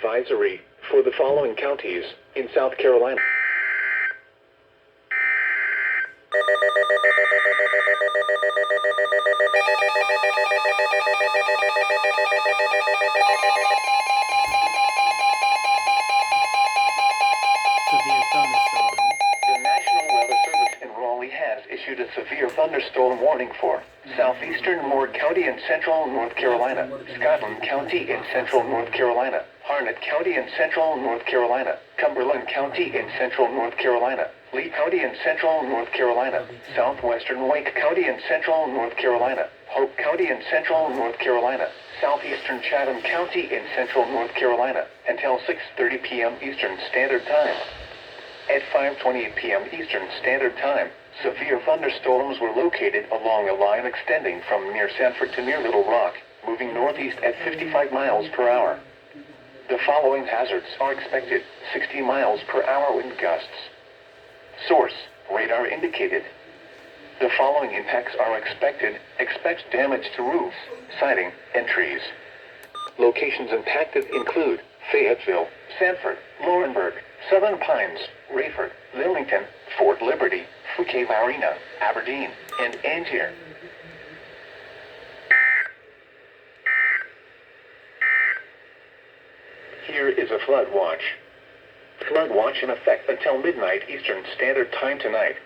advisory for the following counties in South Carolina. Severe thunderstorm. The National Weather Service in Raleigh has issued a severe thunderstorm warning for southeastern Moore County in central North Carolina, Scotland County in central North Carolina, Harnett County in central North Carolina, Cumberland County in central North Carolina, Lee County in central North Carolina, southwestern Wake County in central North Carolina, Hope County in central North Carolina, southeastern Chatham County in central North Carolina, until 6:30 p.m. Eastern Standard Time. At 5:28 p.m. Eastern Standard Time, severe thunderstorms were located along a line extending from near Sanford to near Little Rock, moving northeast at 55 miles per hour. The following hazards are expected: 60 miles per hour wind gusts. Source: radar indicated. The following impacts are expected. Expect damage to roofs, siding, and trees. Locations impacted include Fayetteville, Sanford, Laurinburg, Southern Pines, Rayford, Lillington, Fort Liberty, Fouquet-Varina, Aberdeen, and Angier. Here is a flood watch. Flood watch in effect until midnight Eastern Standard Time tonight.